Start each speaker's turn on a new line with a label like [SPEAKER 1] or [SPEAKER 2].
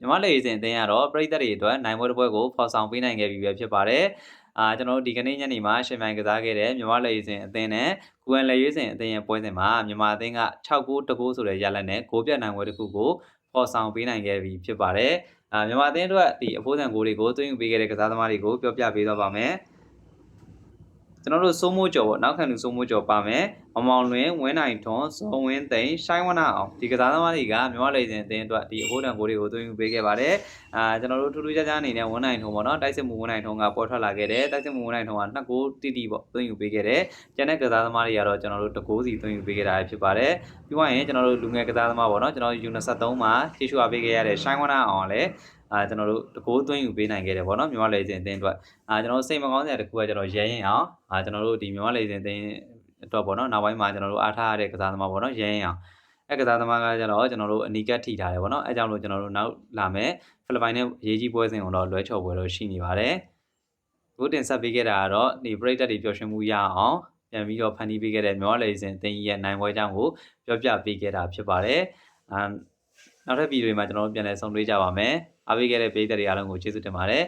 [SPEAKER 1] မြန်မာလေအစဉ်အသင်းကတော့ပရိသတ်တွေအတွက်နိုင်ပွဲတစ်ပွဲကိုဖော်ဆောင်ပေးနိုင်ခဲ့ပြီပဲဖြစ်ပါတယ်ကျွန်တော်တို့ဒီကနေ့ညနေမှာရှင်မြိုင်ကစားခဲ့တဲ့မြန်မာလေအစဉ်အသင်းနဲ့ကူအန်လေရွေးစဉ်အသင်းရဲ့ပွဲစဉ်မှာမြန်မာအသင်းက6ဂိုး2ဂိုးဆိုတဲ့ရလဒ်နဲ့ဂိုးပြတ်နိုင်ပွဲတစ်ခုကိုဖော်ဆောင်ပေးနိုင်ခဲ့ပြီဖြစ်ပါတယ်မြန်မာအသင်းအတွက်ဒီအဖိုးတန်ဂိုးတွေကိုသွင်းယူပေးခဲ့တဲ့ကစားသမားတွေကိုပြောပြပေးသွားပါမယ်ကျွန်တော်တို့စိုးမိုးကျော်ပေါ့နောက်ခံလူစိုးမိုးကျော်ပါမယ်အမောင်လွင်ဝင်းနိုင်ထွန်းဇော်ဝင်းသိန်းရှိုင်းဝနာအောင်ဒီကစားသမားတွေကမြန်မာလေစဉ်အသင်းအတွက်ဒီအဖို့တန်ကိုတွေကိုသွင်းယူပေးခဲ့ပါတယ်ကျွန်တော်တို့ထူးထူးခြားခြားအနေနဲ့ဝင်းနိုင်ထွန်းပေါ့နော်တိုက်စစ်မှုဝင်းနိုင်ထွန်းကပေါ်ထွက်လာခဲ့တယ်တိုက်စစ်မှုဝင်းနိုင်ထွန်းက2ဂိုးတိတိပေါ့သွင်းယူပေးခဲ့တယ်ကျန်တဲ့ကစားသမားတွေကတော့ကျွန်တော်တို့2ဂိုးစီသွင်းယူပေးခဲ့တာဖြစ်ပါတယ်ပြီးသွားရင်ကျွန်တော်တို့လူငယ်ကစားသမားပေါ့နော်ကျွန်တော်တို့ U23 မှာထိရှုအားပေးခဲ့ရတဲ့ရှိုင်းဝနာအောင်လည်းကျွန်တော်တို့တကိုးသွင်းယူပေးနိုင်ခဲ့တယ်ပေါ့နော်မြန်မာလေစဉ်အသင်းအတွက်ကျွန်တော်စိတ်မကောင်းစရာတစ်ခုကကျွန်တော်ရဲရင်အောင်ကျွန်တော်တို့ဒီမြန်မာလေစဉ်အသင်းအတွက်ပေါ့နော်နောက်ပိုင်းမှာကျွန်တော်တို့အားထားရတဲ့ကစားသမားပေါ့နော်ရဲရင်အောင်ကစားသမားကကျတော့ကျွန်တော်တို့အနီကတ်ထိထားတယ်ပေါ့နော်အဲကြောင့်လို့ကျွန်တော်တို့နောက်လာမယ်ဖိလစ်ပိုင်နဲ့ရေးကြီးပွဲစဉ်ကိုတော့လွဲချော်ပွဲလို့ရှိနေပါတယ်ခုတင်ဆက်ပေးခဲ့တာကတော့ဒီပရိသတ်တွေပျော်ရွှင်မှုရအောင်ပြန်ပြီးတော့ဖန်တီးပေးခဲ့တဲ့မြန်မာလေစဉ်အသင်းရဲ့နိုင်ပွဲအကြောင်းကိုပြောပြပေးခဲ့တာဖြစ်ပါတယ်နောက်ထပ်ဗီဒီယိုမှာကျွန်တော်တို့ပြန်လည်ဆုံတွေ့ကြပါမယ်အားပေးခဲ့တဲ့ပရိသတ်တွေအားလုံးကိုကျေးဇူးတင်ပါတယ်